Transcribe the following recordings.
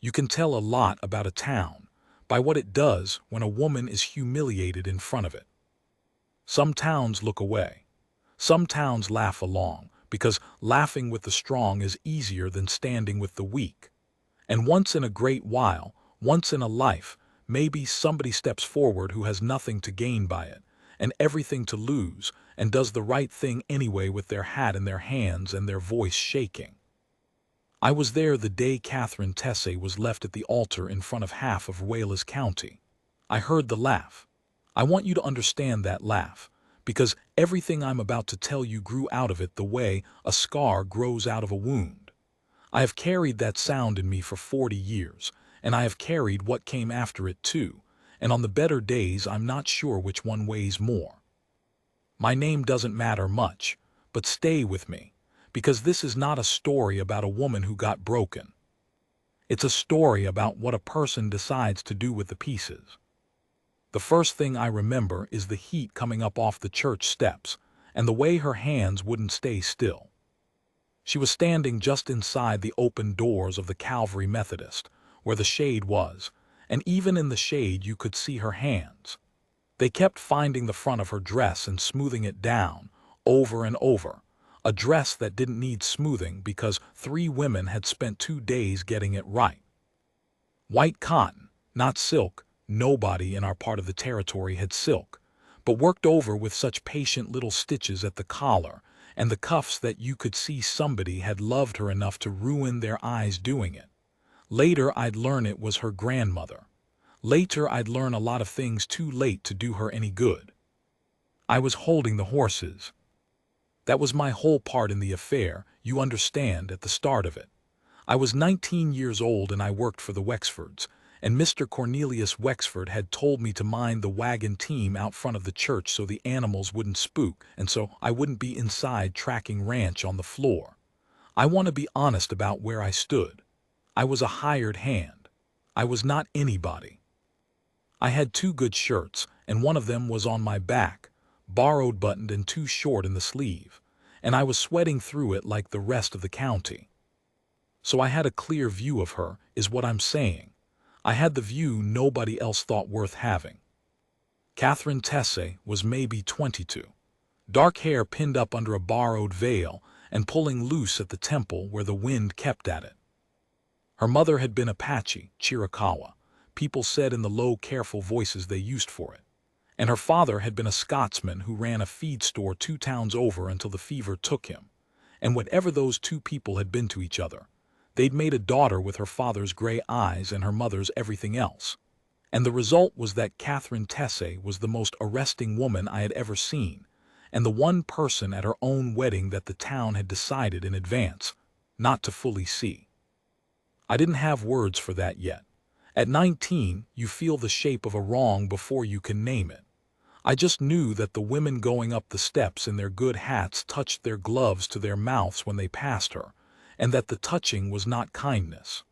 You can tell a lot about a town by what it does when a woman is humiliated in front of it. Some towns look away. Some towns laugh along, because laughing with the strong is easier than standing with the weak. And once in a great while, once in a life, maybe somebody steps forward who has nothing to gain by it, and everything to lose, and does the right thing anyway with their hat in their hands and their voice shaking. I was there the day Tessay was left at the altar in front of half of Wales County. I heard the laugh. I want you to understand that laugh, because everything I'm about to tell you grew out of it the way a scar grows out of a wound. I have carried that sound in me for 40 years, and I have carried what came after it too, and on the better days I'm not sure which one weighs more. My name doesn't matter much, but stay with me, because this is not a story about a woman who got broken. It's a story about what a person decides to do with the pieces. The first thing I remember is the heat coming up off the church steps, and the way her hands wouldn't stay still. She was standing just inside the open doors of the Calvary Methodist, where the shade was, and even in the shade you could see her hands. They kept finding the front of her dress and smoothing it down, over and over, a dress that didn't need smoothing because 3 women had spent 2 days getting it right. White cotton, not silk. Nobody in our part of the territory had silk, but worked over with such patient little stitches at the collar and the cuffs that you could see somebody had loved her enough to ruin their eyes doing it. Later I'd learn it was her grandmother. Later I'd learn a lot of things too late to do her any good. I was holding the horses. That was my whole part in the affair, you understand, at the start of it. I was 19 years old and I worked for the Wexfords, and Mr. Cornelius Wexford had told me to mind the wagon team out front of the church so the animals wouldn't spook and so I wouldn't be inside tracking ranch on the floor. I want to be honest about where I stood. I was a hired hand. I was not anybody. I had 2 good shirts, and one of them was on my back, borrowed, buttoned, and too short in the sleeve, and I was sweating through it like the rest of the county. So I had a clear view of her, is what I'm saying. I had the view nobody else thought worth having. Tessay was maybe 22. Dark hair pinned up under a borrowed veil and pulling loose at the temple where the wind kept at it. Her mother had been Apache, Chiricahua, people said in the low, careful voices they used for it. And her father had been a Scotsman who ran a feed store 2 towns over until the fever took him. And whatever those 2 people had been to each other, they'd made a daughter with her father's gray eyes and her mother's everything else. And the result was that Tessay was the most arresting woman I had ever seen, and the one person at her own wedding that the town had decided in advance not to fully see. I didn't have words for that yet. At 19, you feel the shape of a wrong before you can name it. I just knew that the women going up the steps in their good hats touched their gloves to their mouths when they passed her, and that the touching was not kindness.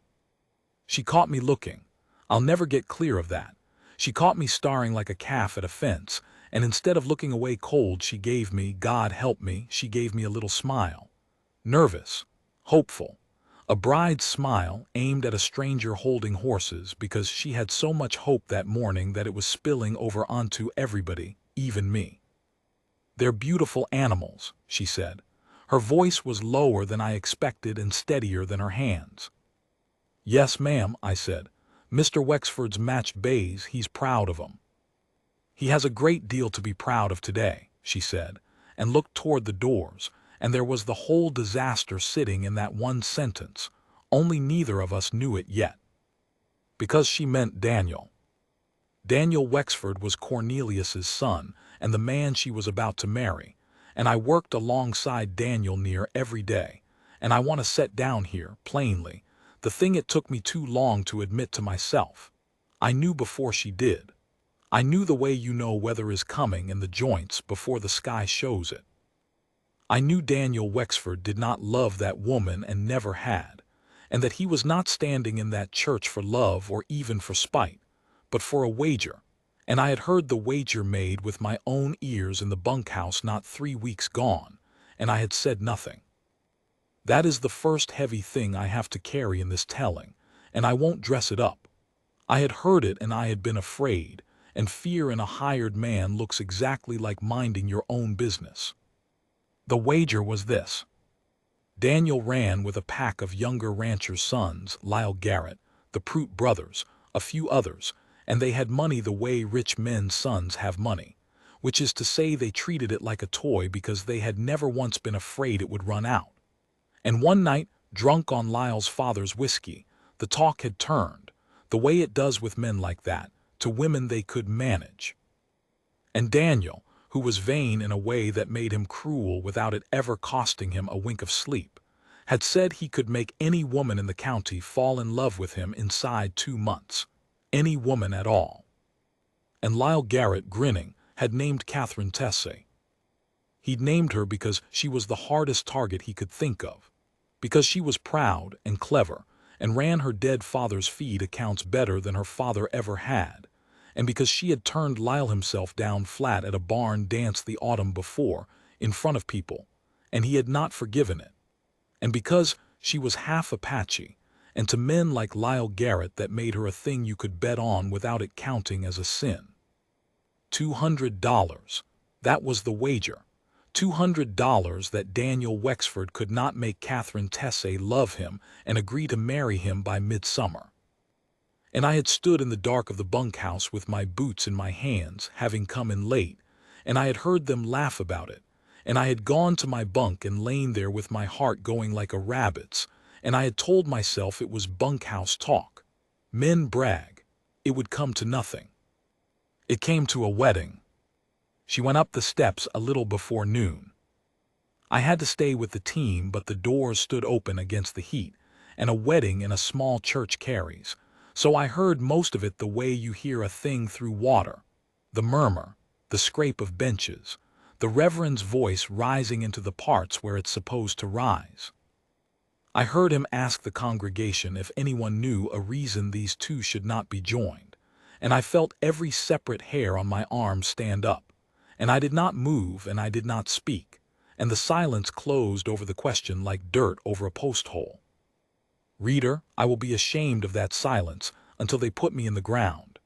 She caught me looking. I'll never get clear of that. She caught me staring like a calf at a fence, and instead of looking away cold, she gave me, God help me, she gave me a little smile. Nervous, hopeful. A bride's smile aimed at a stranger holding horses because she had so much hope that morning that it was spilling over onto everybody, even me. They're beautiful animals, she said. Her voice was lower than I expected and steadier than her hands. Yes, ma'am, I said. Mr. Wexford's matched bays, he's proud of 'em. He has a great deal to be proud of today, she said, and looked toward the doors, and there was the whole disaster sitting in that one sentence, only neither of us knew it yet. Because she meant Daniel. Daniel Wexford was Cornelius's son and the man she was about to marry, and I worked alongside Daniel near every day, and I want to set down here, plainly, the thing it took me too long to admit to myself. I knew before she did. I knew the way you know weather is coming in the joints before the sky shows it. I knew Daniel Wexford did not love that woman and never had, and that he was not standing in that church for love or even for spite, but for a wager, and I had heard the wager made with my own ears in the bunkhouse not 3 weeks gone, and I had said nothing. That is the first heavy thing I have to carry in this telling, and I won't dress it up. I had heard it and I had been afraid, and fear in a hired man looks exactly like minding your own business. The wager was this. Daniel ran with a pack of younger ranchers' sons, Lyle Garrett, the Prout brothers, a few others, and they had money the way rich men's sons have money, which is to say they treated it like a toy because they had never once been afraid it would run out. And one night, drunk on Lyle's father's whiskey, the talk had turned, the way it does with men like that, to women they could manage. And Daniel, who was vain in a way that made him cruel without it ever costing him a wink of sleep, had said he could make any woman in the county fall in love with him inside 2 months. Any woman at all. And Lyle Garrett, grinning, had named Catherine Tessay. He'd named her because she was the hardest target he could think of, because she was proud and clever and ran her dead father's feed accounts better than her father ever had, and because she had turned Lyle himself down flat at a barn dance the autumn before, in front of people, and he had not forgiven it, and because she was half Apache, and to men like Lyle Garrett that made her a thing you could bet on without it counting as a sin. $200. That was the wager. $200 that Daniel Wexford could not make Catherine Tessay love him and agree to marry him by midsummer. And I had stood in the dark of the bunkhouse with my boots in my hands, having come in late, and I had heard them laugh about it, and I had gone to my bunk and lain there with my heart going like a rabbit's, and I had told myself it was bunkhouse talk. Men brag. It would come to nothing. It came to a wedding. She went up the steps a little before noon. I had to stay with the team, but the doors stood open against the heat, and a wedding in a small church carries, so I heard most of it the way you hear a thing through water. The murmur, the scrape of benches, the reverend's voice rising into the parts where it's supposed to rise. I heard him ask the congregation if anyone knew a reason these two should not be joined, and I felt every separate hair on my arm stand up. And I did not move, and I did not speak, and the silence closed over the question like dirt over a post hole. Reader, I will be ashamed of that silence until they put me in the ground.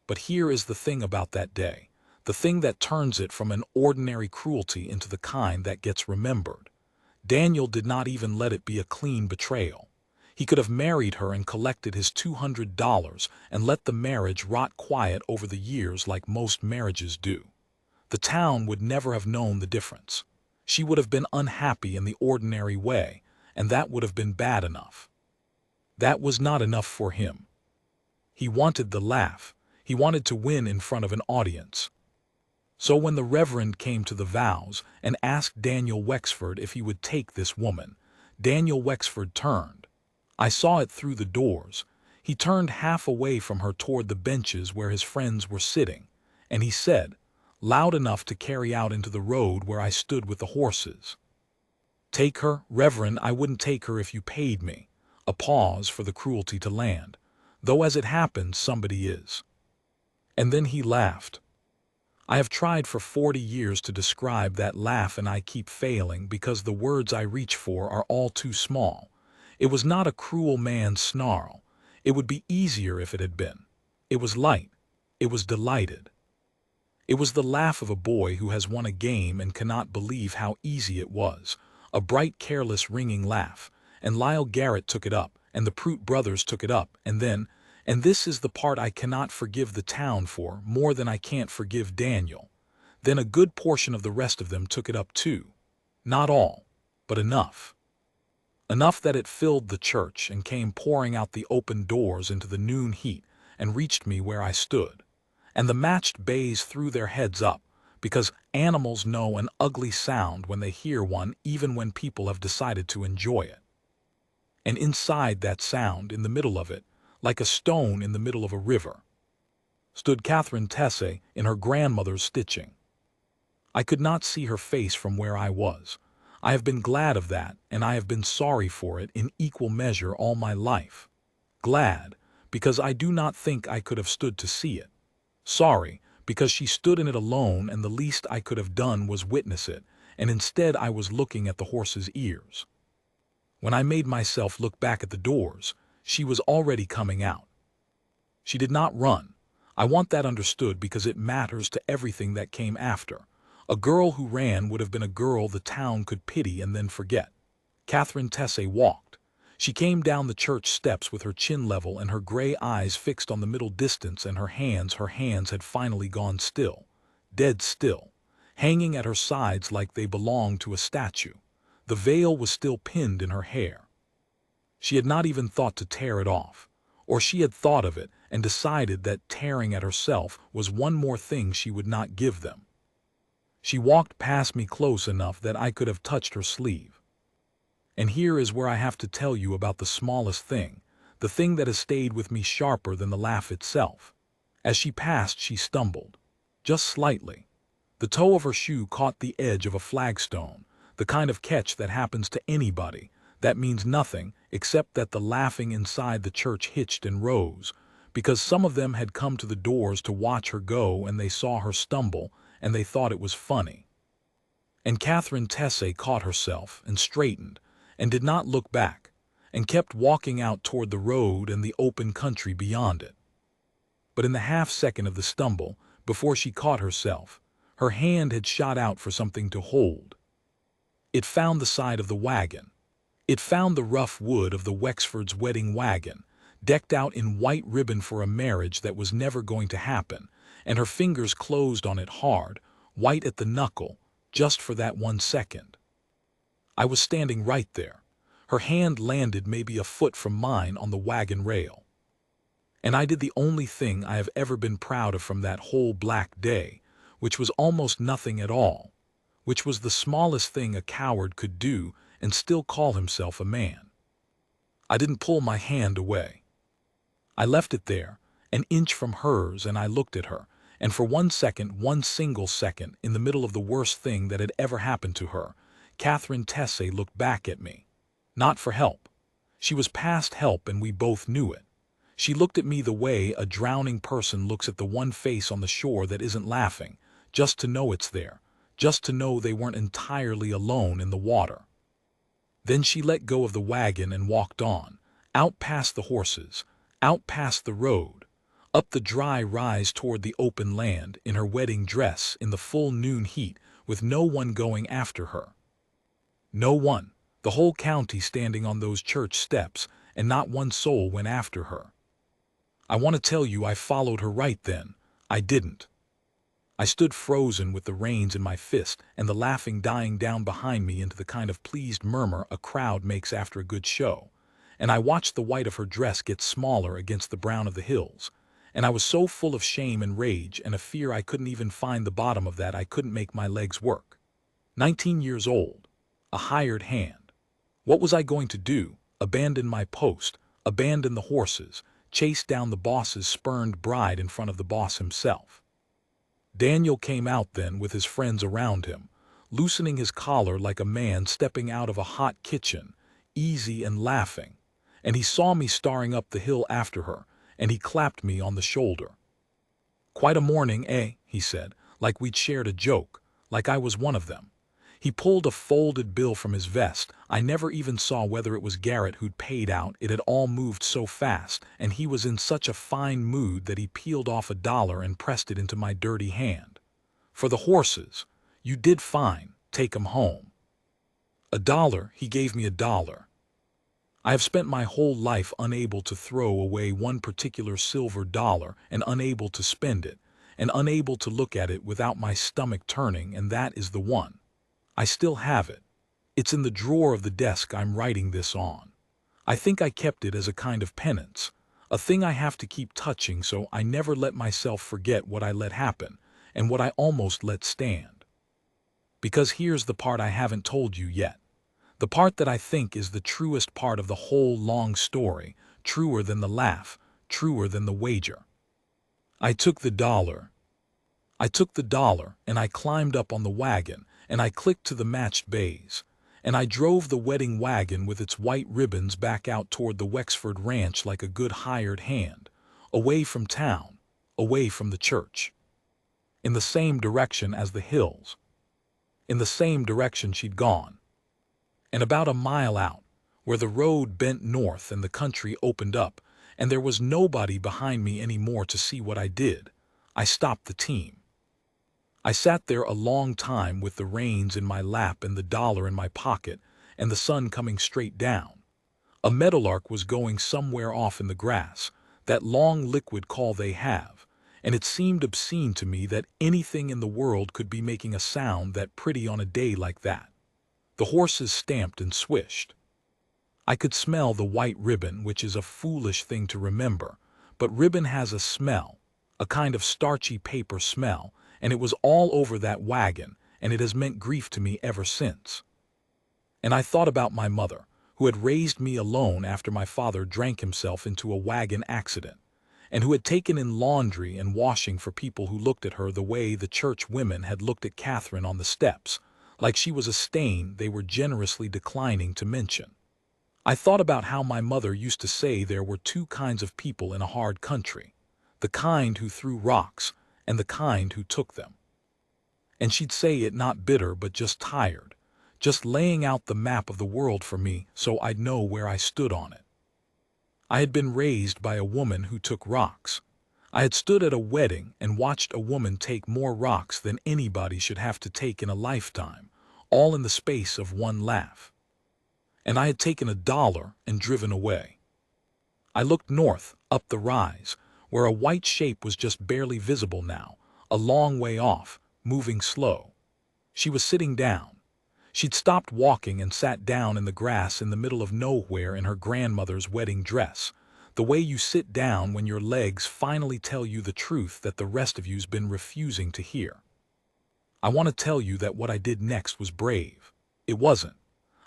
But here is the thing about that day, the thing that turns it from an ordinary cruelty into the kind that gets remembered. Daniel did not even let it be a clean betrayal. He could have married her and collected his $200 and let the marriage rot quiet over the years like most marriages do. The town would never have known the difference. She would have been unhappy in the ordinary way, and that would have been bad enough. That was not enough for him. He wanted the laugh. He wanted to win in front of an audience. So when the Reverend came to the vows and asked Daniel Wexford if he would take this woman, Daniel Wexford turned. I saw it through the doors. He turned half away from her toward the benches where his friends were sitting, and he said, loud enough to carry out into the road where I stood with the horses, "Take her, Reverend, I wouldn't take her if you paid me." A pause for the cruelty to land, though as it happens somebody is. And then he laughed. I have tried for 40 years to describe that laugh and I keep failing because the words I reach for are all too small. It was not a cruel man's snarl. It would be easier if it had been. It was light. It was delighted. It was the laugh of a boy who has won a game and cannot believe how easy it was. A bright, careless, ringing laugh. And Lyle Garrett took it up, and the Prout brothers took it up, and then, and this is the part I cannot forgive the town for more than I can't forgive Daniel, then a good portion of the rest of them took it up too. Not all, but enough. Enough that it filled the church and came pouring out the open doors into the noon heat and reached me where I stood. And the matched bays threw their heads up, because animals know an ugly sound when they hear one, even when people have decided to enjoy it. And inside that sound, in the middle of it, like a stone in the middle of a river, stood Catherine Tessay in her grandmother's stitching. I could not see her face from where I was. I have been glad of that, and I have been sorry for it in equal measure all my life. Glad, because I do not think I could have stood to see it. Sorry, because she stood in it alone and the least I could have done was witness it, and instead I was looking at the horse's ears. When I made myself look back at the doors, She was already coming out. She did not run. I want that understood because it matters to everything that came after. A girl who ran would have been a girl the town could pity and then forget. Tessay walked. She came down the church steps with her chin level and her gray eyes fixed on the middle distance, and her hands had finally gone still, dead still, hanging at her sides like they belonged to a statue. The veil was still pinned in her hair. She had not even thought to tear it off, or she had thought of it and decided that tearing at herself was one more thing she would not give them. She walked past me close enough that I could have touched her sleeve. And here is where I have to tell you about the smallest thing, the thing that has stayed with me sharper than the laugh itself. As she passed, she stumbled, just slightly. The toe of her shoe caught the edge of a flagstone, the kind of catch that happens to anybody. That means nothing except that the laughing inside the church hitched and rose, because some of them had come to the doors to watch her go, and they saw her stumble, and they thought it was funny. And Tessay caught herself and straightened, and did not look back, and kept walking out toward the road and the open country beyond it. But in the half-second of the stumble, before she caught herself, her hand had shot out for something to hold. It found the side of the wagon. It found the rough wood of the Wexford's wedding wagon, decked out in white ribbon for a marriage that was never going to happen, and her fingers closed on it hard, white at the knuckle, just for that 1 second. I was standing right there. Her hand landed maybe a foot from mine on the wagon rail. And I did the only thing I have ever been proud of from that whole black day, which was almost nothing at all, which was the smallest thing a coward could do and still call himself a man. I didn't pull my hand away. I left it there, an inch from hers, and I looked at her, and for 1 second, one single second, in the middle of the worst thing that had ever happened to her, Tessay looked back at me. Not for help. She was past help, and we both knew it. She looked at me the way a drowning person looks at the one face on the shore that isn't laughing, just to know it's there, just to know they weren't entirely alone in the water. Then she let go of the wagon and walked on, out past the horses, out past the road, up the dry rise toward the open land, in her wedding dress in the full noon heat, with no one going after her. No one, the whole county standing on those church steps, and not one soul went after her. I want to tell you I followed her right then. I didn't. I stood frozen with the reins in my fist and the laughing dying down behind me into the kind of pleased murmur a crowd makes after a good show, and I watched the white of her dress get smaller against the brown of the hills, and I was so full of shame and rage and a fear I couldn't even find the bottom of that. I couldn't make my legs work. 19 years old. A hired hand. What was I going to do? Abandon my post, abandon the horses, chase down the boss's spurned bride in front of the boss himself? Daniel came out then with his friends around him, loosening his collar like a man stepping out of a hot kitchen, easy and laughing, and he saw me staring up the hill after her, and he clapped me on the shoulder. "Quite a morning, eh?" he said, like we'd shared a joke, like I was one of them. He pulled a folded bill from his vest. I never even saw whether it was Garrett who'd paid out. It had all moved so fast, and he was in such a fine mood that he peeled off $1 and pressed it into my dirty hand. "For the horses. You did fine. Take 'em home." $1. He gave me $1. I have spent my whole life unable to throw away one particular silver dollar, and unable to spend it, and unable to look at it without my stomach turning, and that is the one. I still have it. It's in the drawer of the desk I'm writing this on. I think I kept it as a kind of penance, a thing I have to keep touching so I never let myself forget what I let happen and what I almost let stand. Because here's the part I haven't told you yet. The part that I think is the truest part of the whole long story, truer than the laugh, truer than the wager. I took the $1. I took the $1, and I climbed up on the wagon, and I clicked to the matched bays, and I drove the wedding wagon with its white ribbons back out toward the Wexford ranch like a good hired hand, away from town, away from the church. In the same direction as the hills. In the same direction she'd gone. And about a mile out, where the road bent north and the country opened up, and there was nobody behind me anymore to see what I did. I stopped the team. I sat there a long time with the reins in my lap and the dollar in my pocket, and the sun coming straight down. A meadowlark was going somewhere off in the grass, that long liquid call they have, and it seemed obscene to me that anything in the world could be making a sound that pretty on a day like that. The horses stamped and swished. I could smell the white ribbon, which is a foolish thing to remember, but ribbon has a smell, a kind of starchy paper smell, and it was all over that wagon, and it has meant grief to me ever since. And I thought about my mother, who had raised me alone after my father drank himself into a wagon accident, and who had taken in laundry and washing for people who looked at her the way the church women had looked at Catherine on the steps, like she was a stain they were generously declining to mention. I thought about how my mother used to say there were two kinds of people in a hard country, the kind who threw rocks and the kind who took them. And she'd say it not bitter but just tired, just laying out the map of the world for me so I'd know where I stood on it. I had been raised by a woman who took rocks. I had stood at a wedding and watched a woman take more rocks than anybody should have to take in a lifetime, all in the space of one laugh. And I had taken $1 and driven away. I looked north, up the rise, where a white shape was just barely visible now, a long way off, moving slow. She was sitting down. She'd stopped walking and sat down in the grass in the middle of nowhere in her grandmother's wedding dress, the way you sit down when your legs finally tell you the truth that the rest of you's been refusing to hear. I want to tell you that what I did next was brave. It wasn't.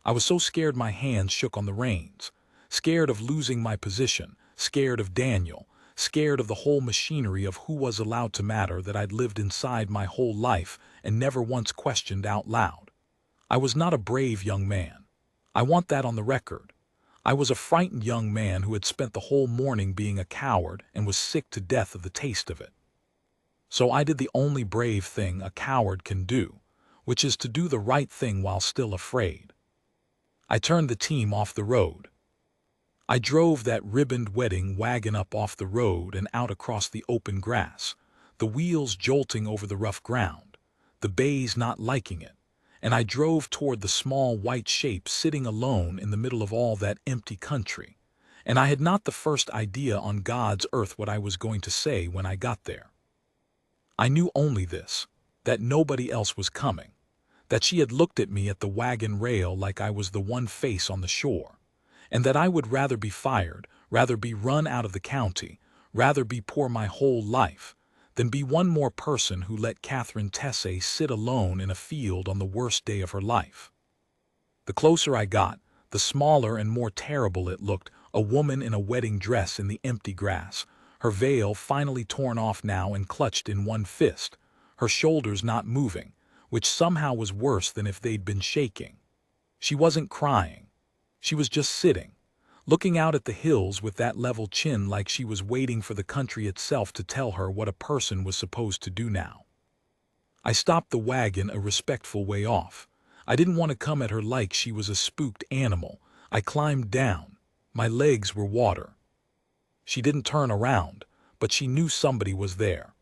I was so scared my hands shook on the reins, scared of losing my position, scared of Daniel, scared of the whole machinery of who was allowed to matter that I'd lived inside my whole life and never once questioned out loud. I was not a brave young man. I want that on the record. I was a frightened young man who had spent the whole morning being a coward and was sick to death of the taste of it. So I did the only brave thing a coward can do, which is to do the right thing while still afraid. I turned the team off the road. I drove that ribboned wedding wagon up off the road and out across the open grass, the wheels jolting over the rough ground, the bays not liking it, and I drove toward the small white shape sitting alone in the middle of all that empty country, and I had not the first idea on God's earth what I was going to say when I got there. I knew only this, that nobody else was coming, that she had looked at me at the wagon rail like I was the one face on the shore, and that I would rather be fired, rather be run out of the county, rather be poor my whole life, than be one more person who let Catherine Tessay sit alone in a field on the worst day of her life. The closer I got, the smaller and more terrible it looked, a woman in a wedding dress in the empty grass, her veil finally torn off now and clutched in one fist, her shoulders not moving, which somehow was worse than if they'd been shaking. She wasn't crying. She was just sitting, looking out at the hills with that level chin like she was waiting for the country itself to tell her what a person was supposed to do now. I stopped the wagon a respectful way off. I didn't want to come at her like she was a spooked animal. I climbed down. My legs were water. She didn't turn around, but she knew somebody was there.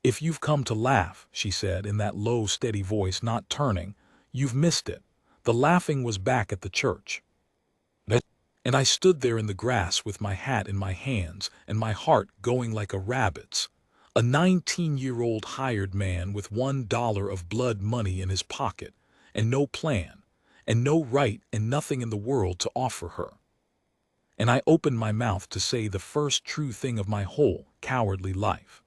"If you've come to laugh," she said in that low, steady voice, not turning, "you've missed it. The laughing was back at the church." And I stood there in the grass with my hat in my hands and my heart going like a rabbit's, a 19-year-old hired man with $1 of blood money in his pocket and no plan and no right and nothing in the world to offer her. And I opened my mouth to say the first true thing of my whole cowardly life.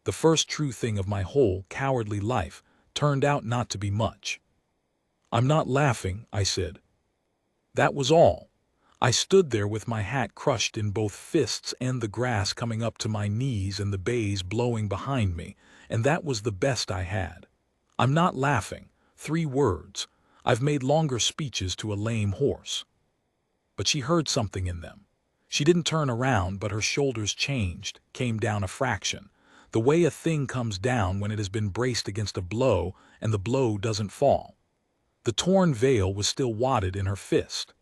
The first true thing of my whole cowardly life turned out not to be much. "I'm not laughing," I said. That was all. I stood there with my hat crushed in both fists and the grass coming up to my knees and the bays blowing behind me, and that was the best I had. "I'm not laughing." 3 words. I've made longer speeches to a lame horse. But she heard something in them. She didn't turn around, but her shoulders changed, came down a fraction, the way a thing comes down when it has been braced against a blow and the blow doesn't fall. The torn veil was still wadded in her fist.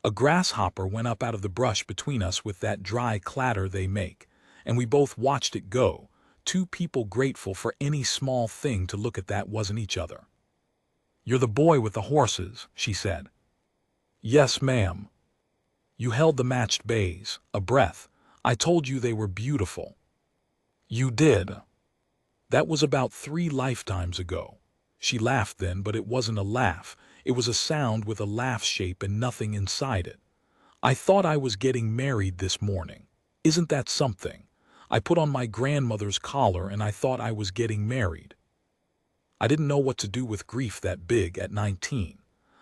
A grasshopper went up out of the brush between us with that dry clatter they make, and we both watched it go, two people grateful for any small thing to look at that wasn't each other. "You're the boy with the horses," she said. "Yes, ma'am." "You held the matched bays, a breath. I told you they were beautiful." "You did." "That was about 3 lifetimes ago." She laughed then, but it wasn't a laugh. It was a sound with a laugh shape and nothing inside it. "I thought I was getting married this morning. Isn't that something? I put on my grandmother's collar and I thought I was getting married." I didn't know what to do with grief that big at 19.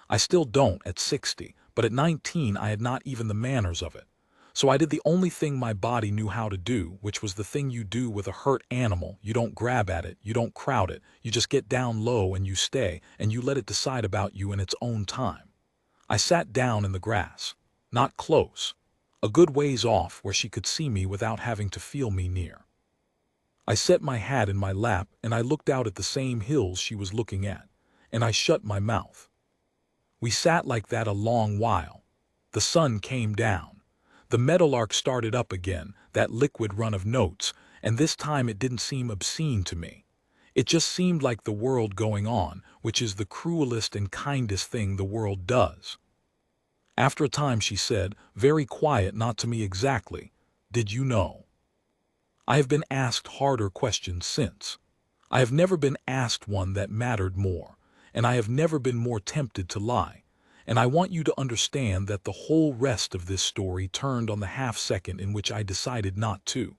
I still don't at 60, but at 19 I had not even the manners of it. So I did the only thing my body knew how to do, which was the thing you do with a hurt animal. You don't grab at it, you don't crowd it, you just get down low and you stay, and you let it decide about you in its own time. I sat down in the grass, not close, a good ways off where she could see me without having to feel me near. I set my hat in my lap and I looked out at the same hills she was looking at, and I shut my mouth. We sat like that a long while. The sun came down. The meadowlark started up again, that liquid run of notes, and this time it didn't seem obscene to me. It just seemed like the world going on, which is the cruelest and kindest thing the world does. After a time she said, very quiet, not to me exactly, "Did you know?" I have been asked harder questions since. I have never been asked one that mattered more, and I have never been more tempted to lie. And I want you to understand that the whole rest of this story turned on the half-second in which I decided not to.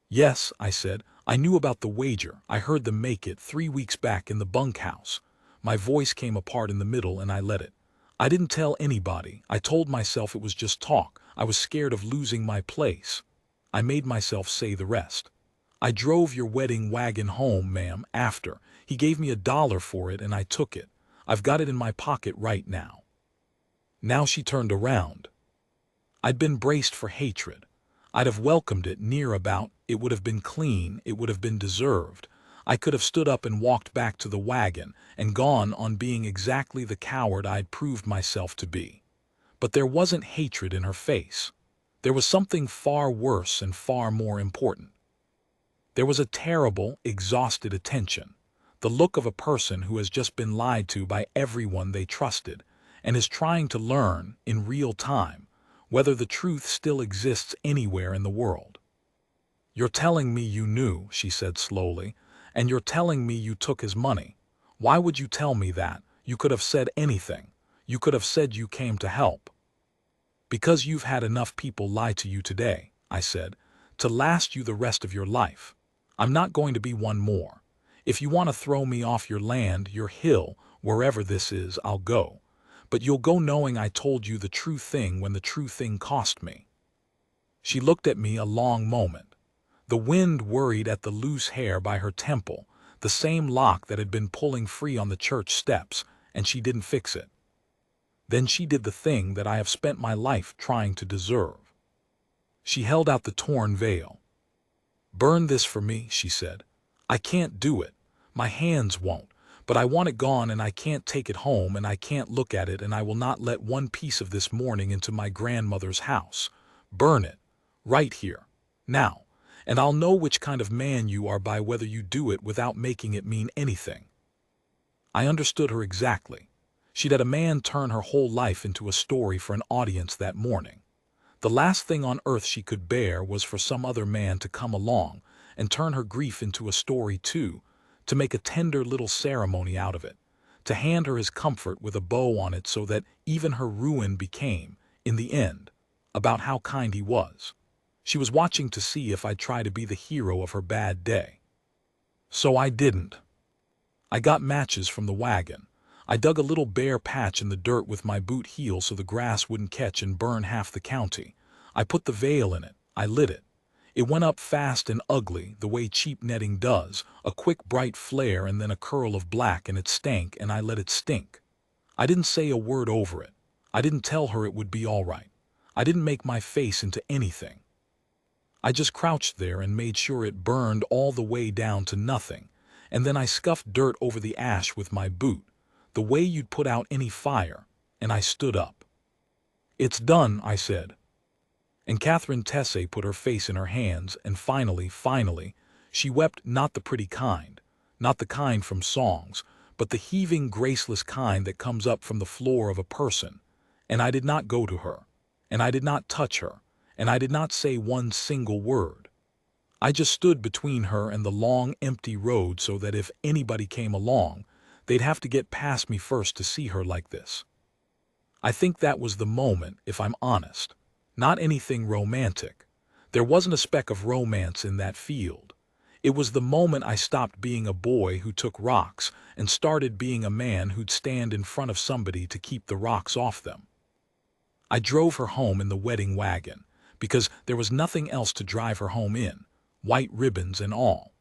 "Yes," I said, "I knew about the wager. I heard them make it 3 weeks back in the bunkhouse." My voice came apart in the middle and I let it. "I didn't tell anybody. I told myself it was just talk. I was scared of losing my place." I made myself say the rest. "I drove your wedding wagon home, ma'am, after. He gave me $1 for it and I took it. I've got it in my pocket right now." Now she turned around. I'd been braced for hatred. I'd have welcomed it near about. It would have been clean. It would have been deserved. I could have stood up and walked back to the wagon and gone on being exactly the coward I'd proved myself to be. But there wasn't hatred in her face. There was something far worse and far more important. There was a terrible, exhausted attention. The look of a person who has just been lied to by everyone they trusted and is trying to learn, in real time, whether the truth still exists anywhere in the world. "You're telling me you knew," she said slowly, "and you're telling me you took his money. Why would you tell me that? You could have said anything. You could have said you came to help." "Because you've had enough people lie to you today," I said, "to last you the rest of your life. I'm not going to be one more. If you want to throw me off your land, your hill, wherever this is, I'll go. But you'll go knowing I told you the true thing when the true thing cost me." She looked at me a long moment. The wind worried at the loose hair by her temple, the same lock that had been pulling free on the church steps, and she didn't fix it. Then she did the thing that I have spent my life trying to deserve. She held out the torn veil. "Burn this for me," she said. "I can't do it. My hands won't. But I want it gone and I can't take it home and I can't look at it and I will not let one piece of this mourning into my grandmother's house. Burn it. Right here. Now. And I'll know which kind of man you are by whether you do it without making it mean anything." I understood her exactly. She'd had a man turn her whole life into a story for an audience that morning. The last thing on earth she could bear was for some other man to come along and turn her grief into a story too, to make a tender little ceremony out of it, to hand her his comfort with a bow on it so that even her ruin became, in the end, about how kind he was. She was watching to see if I'd try to be the hero of her bad day. So I didn't. I got matches from the wagon. I dug a little bare patch in the dirt with my boot heel so the grass wouldn't catch and burn half the county. I put the veil in it. I lit it. It went up fast and ugly, the way cheap netting does, a quick bright flare and then a curl of black, and it stank, and I let it stink. I didn't say a word over it. I didn't tell her it would be all right. I didn't make my face into anything. I just crouched there and made sure it burned all the way down to nothing, and then I scuffed dirt over the ash with my boot, the way you'd put out any fire, and I stood up. "It's done," I said. And Catherine Tessay put her face in her hands, and finally, she wept, not the pretty kind, not the kind from songs, but the heaving, graceless kind that comes up from the floor of a person. And I did not go to her, and I did not touch her, and I did not say one single word. I just stood between her and the long, empty road so that if anybody came along, they'd have to get past me first to see her like this. I think that was the moment, if I'm honest. Not anything romantic. There wasn't a speck of romance in that field. It was the moment I stopped being a boy who took rocks and started being a man who'd stand in front of somebody to keep the rocks off them. I drove her home in the wedding wagon, because there was nothing else to drive her home in, white ribbons and all.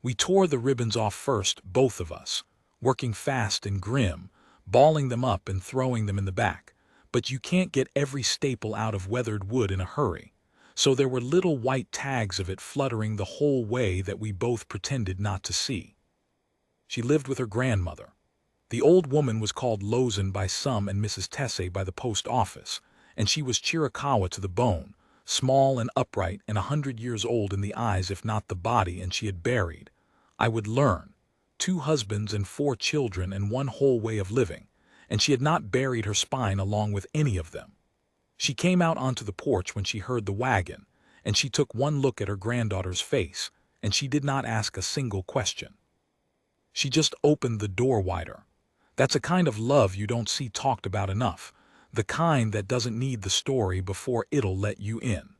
We tore the ribbons off first, both of us, working fast and grim, balling them up and throwing them in the back. But you can't get every staple out of weathered wood in a hurry, so there were little white tags of it fluttering the whole way that we both pretended not to see. She lived with her grandmother. The old woman was called Lozan by some and Mrs. Tessay by the post office, and she was Chiricahua to the bone, small and upright and 100 years old in the eyes if not the body, and she had buried, I would learn, 2 husbands and 4 children and one whole way of living, and she had not buried her spine along with any of them. She came out onto the porch when she heard the wagon, and she took one look at her granddaughter's face, and she did not ask a single question. She just opened the door wider. That's a kind of love you don't see talked about enough, the kind that doesn't need the story before it'll let you in.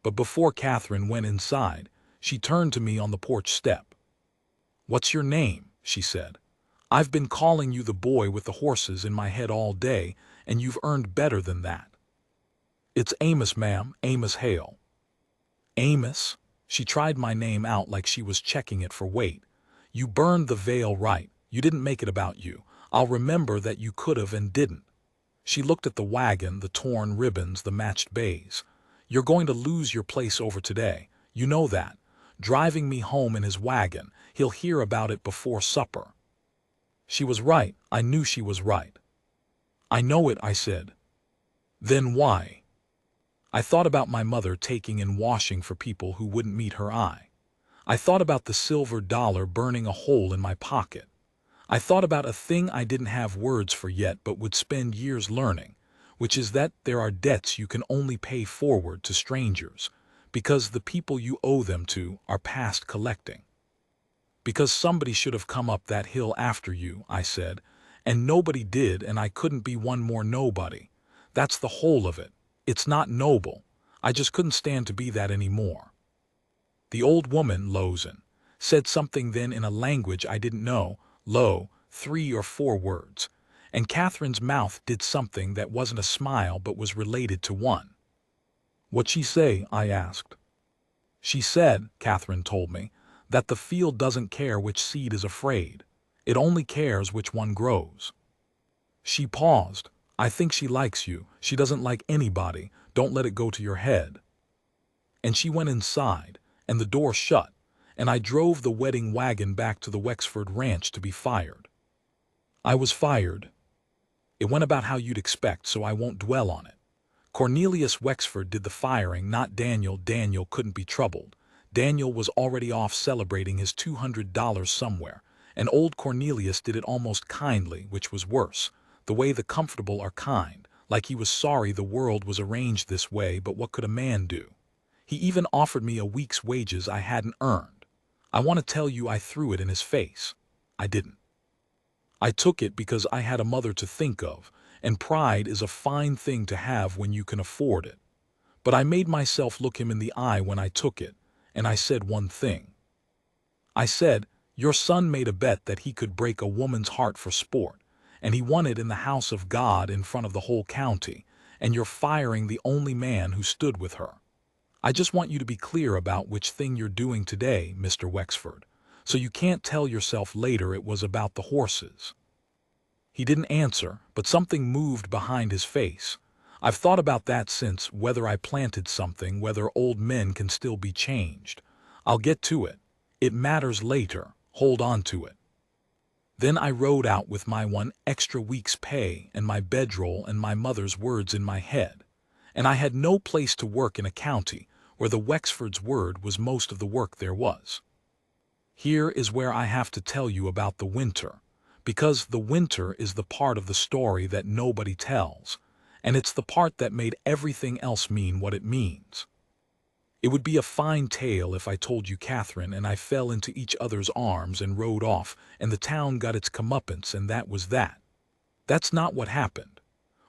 But before Catherine went inside, she turned to me on the porch step. "What's your name?" she said. "I've been calling you the boy with the horses in my head all day, and you've earned better than that." "It's Amos, ma'am, Amos Hale." "Amos?" She tried my name out like she was checking it for weight. "You burned the veil right. You didn't make it about you. I'll remember that you could have and didn't." She looked at the wagon, the torn ribbons, the matched bays. "You're going to lose your place over today. You know that. Driving me home in his wagon, he'll hear about it before supper." She was right. I knew she was right. "I know it," I said. "Then why?" I thought about my mother taking in washing for people who wouldn't meet her eye. I thought about the silver dollar burning a hole in my pocket. I thought about a thing I didn't have words for yet but would spend years learning, which is that there are debts you can only pay forward to strangers, because the people you owe them to are past collecting. "Because somebody should have come up that hill after you," I said, "and nobody did, and I couldn't be one more nobody. That's the whole of it. It's not noble. I just couldn't stand to be that anymore." The old woman, Lozan, said something then in a language I didn't know, 3 or 4 words, and Catherine's mouth did something that wasn't a smile but was related to one. "What'd she say?" I asked. "She said," Catherine told me, "that the field doesn't care which seed is afraid. It only cares which one grows." She paused. "I think she likes you. She doesn't like anybody. Don't let it go to your head." And she went inside, and the door shut, and I drove the wedding wagon back to the Wexford ranch to be fired. I was fired. It went about how you'd expect, so I won't dwell on it. Cornelius Wexford did the firing, not Daniel. Daniel couldn't be troubled. Daniel was already off celebrating his $200 somewhere, and old Cornelius did it almost kindly, which was worse, the way the comfortable are kind, like he was sorry the world was arranged this way, but what could a man do? He even offered me a week's wages I hadn't earned. I want to tell you I threw it in his face. I didn't. I took it because I had a mother to think of, and pride is a fine thing to have when you can afford it. But I made myself look him in the eye when I took it, and I said one thing. I said, "Your son made a bet that he could break a woman's heart for sport, and he won it in the house of God in front of the whole county, and you're firing the only man who stood with her. I just want you to be clear about which thing you're doing today, Mr. Wexford, so you can't tell yourself later it was about the horses." He didn't answer, but something moved behind his face. I've thought about that since, whether I planted something, whether old men can still be changed. I'll get to it. It matters later. Hold on to it. Then I rode out with my 1 extra week's pay and my bedroll and my mother's words in my head, and I had no place to work in a county where the Wexford's word was most of the work there was. Here is where I have to tell you about the winter, because the winter is the part of the story that nobody tells, and it's the part that made everything else mean what it means. It would be a fine tale if I told you Catherine and I fell into each other's arms and rode off, and the town got its comeuppance, and that was that. That's not what happened.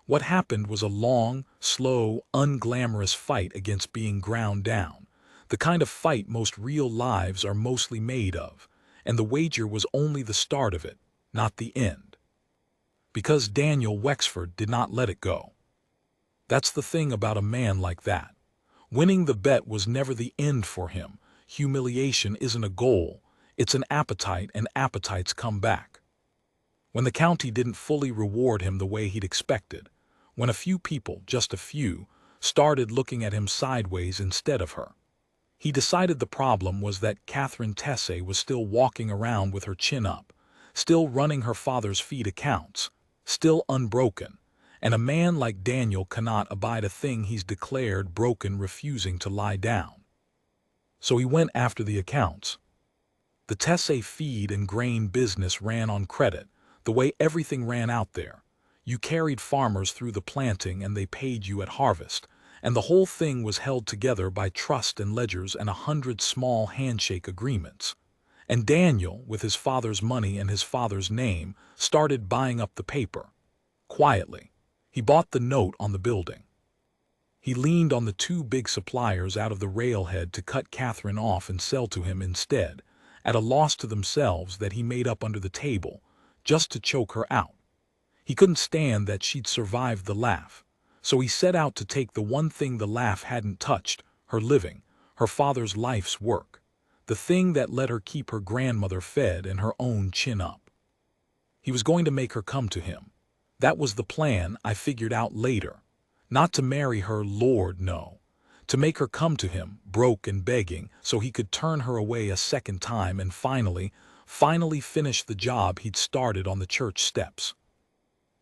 What happened was a long, slow, unglamorous fight against being ground down, the kind of fight most real lives are mostly made of, and the wager was only the start of it, not the end. Because Daniel Wexford did not let it go. That's the thing about a man like that. Winning the bet was never the end for him. Humiliation isn't a goal, it's an appetite, and appetites come back. When the county didn't fully reward him the way he'd expected, when a few people, just a few, started looking at him sideways instead of her, he decided the problem was that Catherine Tessay was still walking around with her chin up, still running her father's feed accounts, still unbroken, and a man like Daniel cannot abide a thing he's declared broken, refusing to lie down. So he went after the accounts. The Tessay feed and grain business ran on credit, the way everything ran out there. You carried farmers through the planting and they paid you at harvest, and the whole thing was held together by trust and ledgers and 100 small handshake agreements. And Daniel, with his father's money and his father's name, started buying up the paper. Quietly. He bought the note on the building. He leaned on the 2 big suppliers out of the railhead to cut Catherine off and sell to him instead, at a loss to themselves that he made up under the table, just to choke her out. He couldn't stand that she'd survived the laugh, so he set out to take the one thing the laugh hadn't touched, her living, her father's life's work, the thing that let her keep her grandmother fed and her own chin up. He was going to make her come to him. That was the plan, I figured out later. Not to marry her, Lord, no. To make her come to him, broke and begging, so he could turn her away a second time and finally finish the job he'd started on the church steps.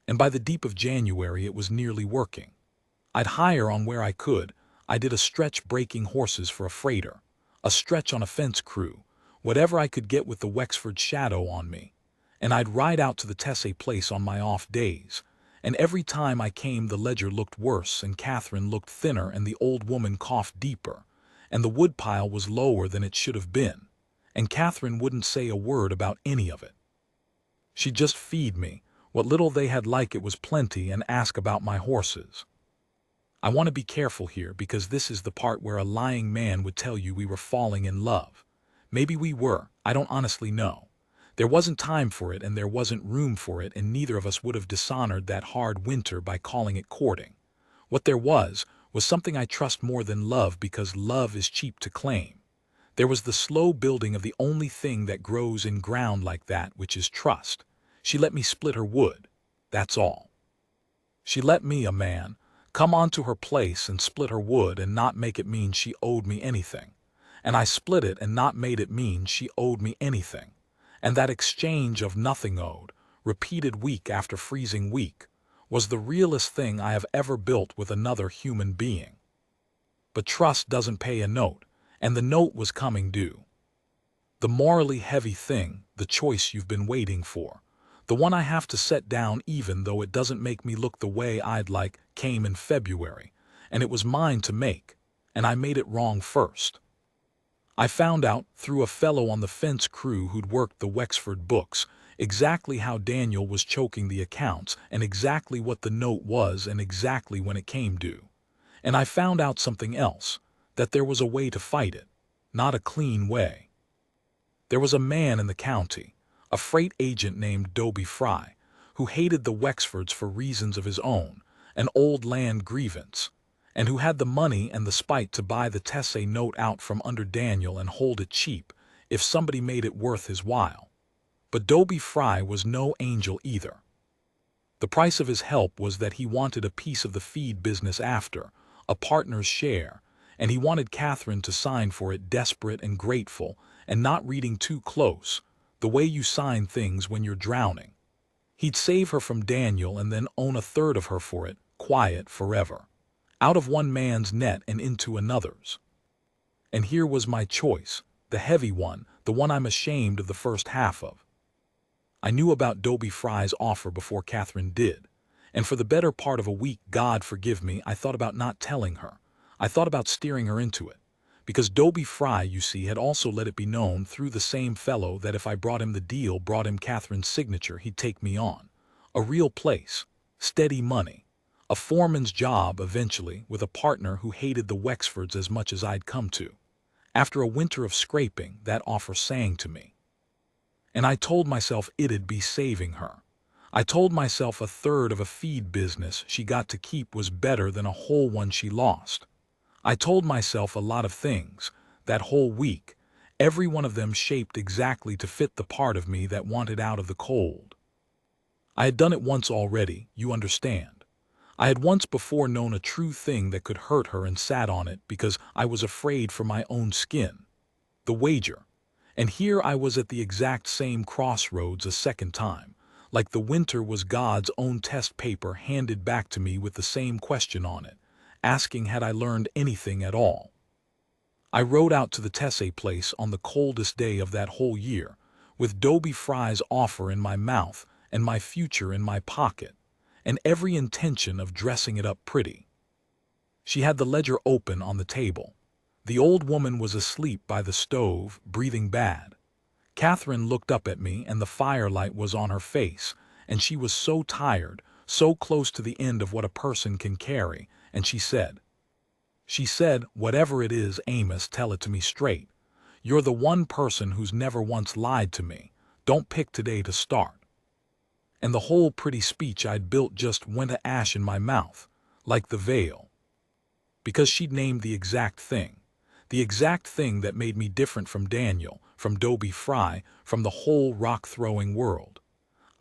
And by the deep of January it was nearly working. I'd hire on where I could. I did a stretch breaking horses for a freighter, a stretch on a fence crew, whatever I could get with the Wexford shadow on me. And I'd ride out to the Tessay place on my off days, and every time I came the ledger looked worse and Catherine looked thinner and the old woman coughed deeper, and the woodpile was lower than it should have been, and Catherine wouldn't say a word about any of it. She'd just feed me, what little they had like it was plenty, and ask about my horses. I want to be careful here because this is the part where a lying man would tell you we were falling in love. Maybe we were, I don't honestly know. There wasn't time for it and there wasn't room for it, and neither of us would have dishonored that hard winter by calling it courting. What there was something I trust more than love, because love is cheap to claim. There was the slow building of the only thing that grows in ground like that, which is trust. She let me split her wood. That's all. She let me, a man, come onto her place and split her wood and not make it mean she owed me anything. And I split it and not made it mean she owed me anything. And that exchange of nothing owed, repeated week after freezing week, was the realest thing I have ever built with another human being. But trust doesn't pay a note, and the note was coming due. The morally heavy thing, the choice you've been waiting for, the one I have to set down even though it doesn't make me look the way I'd like, came in February, and it was mine to make, and I made it wrong first. I found out, through a fellow on the fence crew who'd worked the Wexford books, exactly how Daniel was choking the accounts and exactly what the note was and exactly when it came due. And I found out something else, that there was a way to fight it, not a clean way. There was a man in the county, a freight agent named Dobie Fry, who hated the Wexfords for reasons of his own, an old land grievance, and who had the money and the spite to buy the Tessay note out from under Daniel and hold it cheap if somebody made it worth his while. But Dobie Fry was no angel either. The price of his help was that he wanted a piece of the feed business after, a partner's share, and he wanted Catherine to sign for it, desperate and grateful and not reading too close, the way you sign things when you're drowning. He'd save her from Daniel and then own a third of her for it, quiet forever. Out of one man's net and into another's. And here was my choice, the heavy one, the one I'm ashamed of the first half of. I knew about Dobie Fry's offer before Catherine did, and for the better part of a week, God forgive me, I thought about not telling her. I thought about steering her into it. Because Dobie Fry, you see, had also let it be known through the same fellow that if I brought him the deal, brought him Catherine's signature, he'd take me on. A real place, steady money, a foreman's job eventually, with a partner who hated the Wexfords as much as I'd come to. After a winter of scraping, that offer sang to me. And I told myself it'd be saving her. I told myself a third of a feed business she got to keep was better than a whole one she lost. I told myself a lot of things, that whole week, every one of them shaped exactly to fit the part of me that wanted out of the cold. I had done it once already, you understand. I had once before known a true thing that could hurt her and sat on it because I was afraid for my own skin. The wager. And here I was at the exact same crossroads a second time, like the winter was God's own test paper handed back to me with the same question on it, asking had I learned anything at all. I rode out to the Tessay place on the coldest day of that whole year, with Dobie Fry's offer in my mouth and my future in my pocket, and every intention of dressing it up pretty. She had the ledger open on the table. The old woman was asleep by the stove, breathing bad. Catherine looked up at me, and the firelight was on her face, and she was so tired, so close to the end of what a person can carry, and she said, whatever it is, Amos, tell it to me straight. You're the one person who's never once lied to me. Don't pick today to start. And the whole pretty speech I'd built just went to ash in my mouth, like the veil. Because she'd named the exact thing that made me different from Daniel, from Dobie Fry, from the whole rock-throwing world.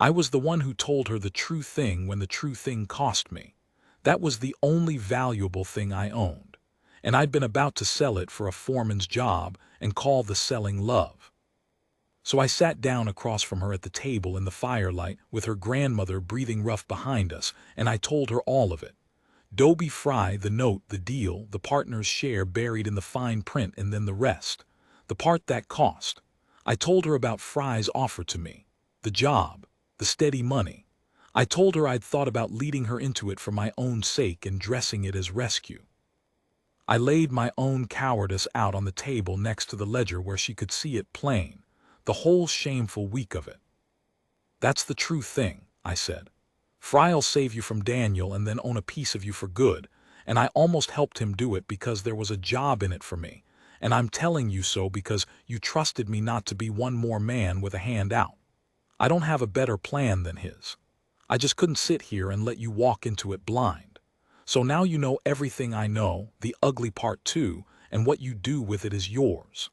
I was the one who told her the true thing when the true thing cost me. That was the only valuable thing I owned, and I'd been about to sell it for a foreman's job and call the selling love. So I sat down across from her at the table in the firelight with her grandmother breathing rough behind us, and I told her all of it. Dobie Fry, the note, the deal, the partner's share buried in the fine print, and then the rest, the part that cost. I told her about Fry's offer to me, the job, the steady money. I told her I'd thought about leading her into it for my own sake and dressing it as rescue. I laid my own cowardice out on the table next to the ledger where she could see it plain, the whole shameful week of it. That's the true thing, I said. Fry'll save you from Daniel and then own a piece of you for good, and I almost helped him do it because there was a job in it for me, and I'm telling you so because you trusted me not to be one more man with a hand out. I don't have a better plan than his. I just couldn't sit here and let you walk into it blind. So now you know everything I know, the ugly part too, and what you do with it is yours.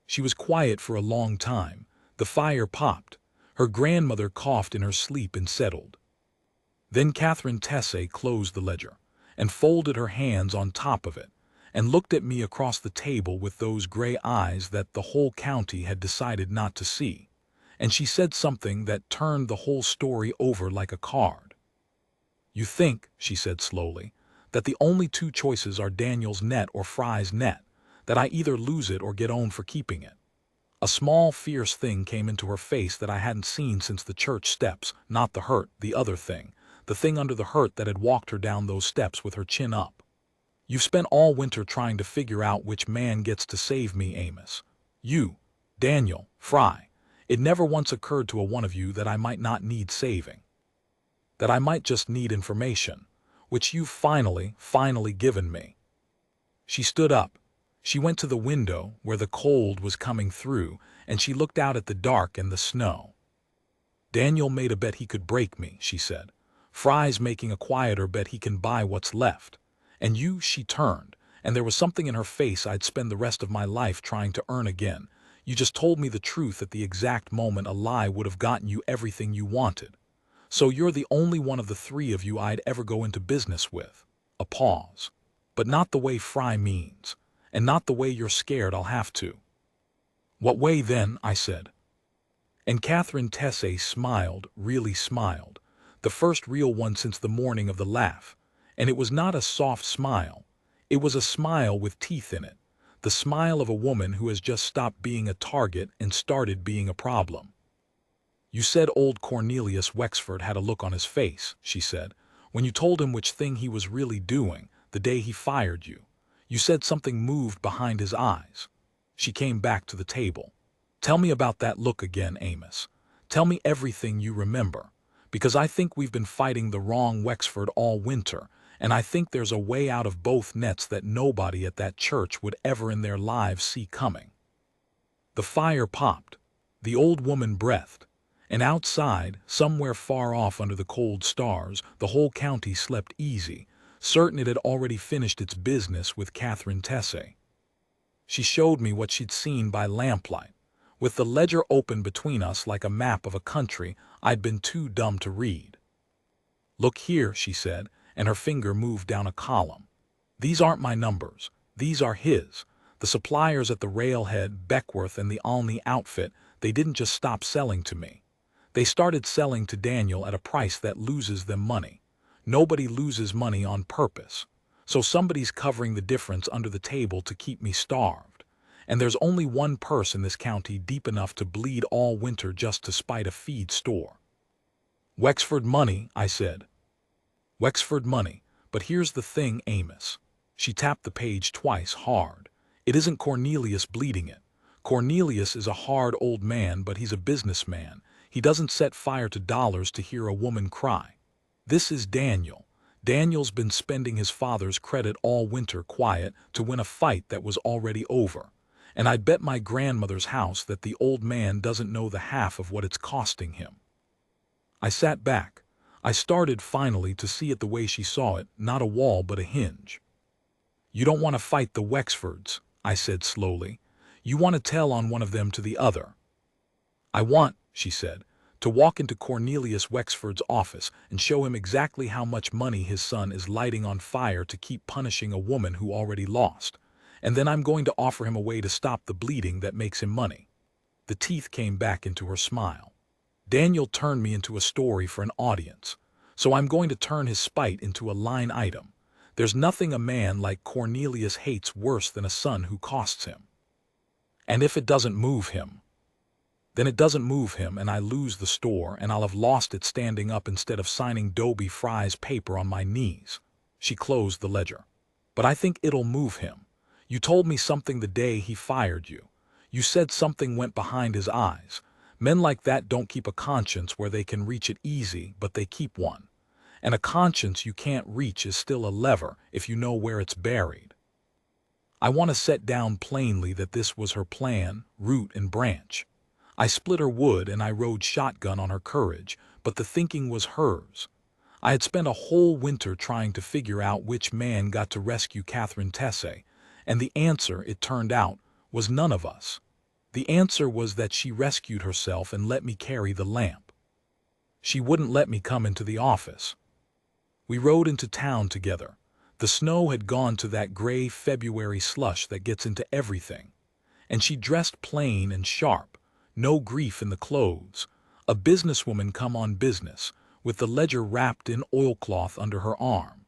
She was quiet for a long time. The fire popped. Her grandmother coughed in her sleep and settled. Then Catherine Tessay closed the ledger and folded her hands on top of it and looked at me across the table with those gray eyes that the whole county had decided not to see. And she said something that turned the whole story over like a card. You think, she said slowly, that the only two choices are Daniel's net or Fry's net, that I either lose it or get owned for keeping it. A small, fierce thing came into her face that I hadn't seen since the church steps, not the hurt, the other thing, the thing under the hurt that had walked her down those steps with her chin up. You've spent all winter trying to figure out which man gets to save me, Amos. You, Daniel, Fry. It never once occurred to a one of you that I might not need saving. That I might just need information, which you've finally given me. She stood up. She went to the window where the cold was coming through, and she looked out at the dark and the snow. Daniel made a bet he could break me, she said. Fry's making a quieter bet he can buy what's left. And you, she turned, and there was something in her face I'd spend the rest of my life trying to earn again. You just told me the truth at the exact moment a lie would have gotten you everything you wanted. So you're the only one of the three of you I'd ever go into business with. A pause. But not the way Fry means, and not the way you're scared I'll have to. What way then? I said. And Catherine Tessay smiled, really smiled, the first real one since the morning of the laugh. And it was not a soft smile. It was a smile with teeth in it, the smile of a woman who has just stopped being a target and started being a problem. "You said old Cornelius Wexford had a look on his face," she said, "when you told him which thing he was really doing, the day he fired you. You said something moved behind his eyes." She came back to the table. "Tell me about that look again, Amos. Tell me everything you remember. Because I think we've been fighting the wrong Wexford all winter, and I think there's a way out of both nets that nobody at that church would ever in their lives see coming." The fire popped. The old woman breathed. And outside, somewhere far off under the cold stars, the whole county slept easy, certain it had already finished its business with Catherine Tessay. She showed me what she'd seen by lamplight, with the ledger open between us like a map of a country I'd been too dumb to read. "Look here," she said, and her finger moved down a column. "These aren't my numbers. These are his. The suppliers at the railhead, Beckworth, and the Alney outfit, they didn't just stop selling to me. They started selling to Daniel at a price that loses them money. Nobody loses money on purpose. So somebody's covering the difference under the table to keep me starved. And there's only one purse in this county deep enough to bleed all winter just to spite a feed store." "Wexford money," I said. "Wexford money. But here's the thing, Amos." She tapped the page twice hard. "It isn't Cornelius bleeding it. Cornelius is a hard old man, but he's a businessman. He doesn't set fire to dollars to hear a woman cry. This is Daniel. Daniel's been spending his father's credit all winter quiet to win a fight that was already over. And I'd bet my grandmother's house that the old man doesn't know the half of what it's costing him." I sat back. I started finally to see it the way she saw it, not a wall but a hinge. "You don't want to fight the Wexfords," I said slowly. "You want to tell on one of them to the other." "I want," she said, "to walk into Cornelius Wexford's office and show him exactly how much money his son is lighting on fire to keep punishing a woman who already lost. And then I'm going to offer him a way to stop the bleeding that makes him money." The teeth came back into her smile. "Daniel turned me into a story for an audience. So I'm going to turn his spite into a line item. There's nothing a man like Cornelius hates worse than a son who costs him. And if it doesn't move him, then it doesn't move him, and I lose the store, and I'll have lost it standing up instead of signing Dobie Fry's paper on my knees." She closed the ledger. "But I think it'll move him. You told me something the day he fired you. You said something went behind his eyes. Men like that don't keep a conscience where they can reach it easy, but they keep one. And a conscience you can't reach is still a lever if you know where it's buried. I want to set down plainly that this was her plan, root and branch. I split her wood and I rode shotgun on her courage, but the thinking was hers. I had spent a whole winter trying to figure out which man got to rescue Catherine Tessay, and the answer, it turned out, was none of us. The answer was that she rescued herself and let me carry the lamp. She wouldn't let me come into the office. We rode into town together. The snow had gone to that gray February slush that gets into everything. And she dressed plain and sharp, no grief in the clothes, a businesswoman come on business, with the ledger wrapped in oilcloth under her arm.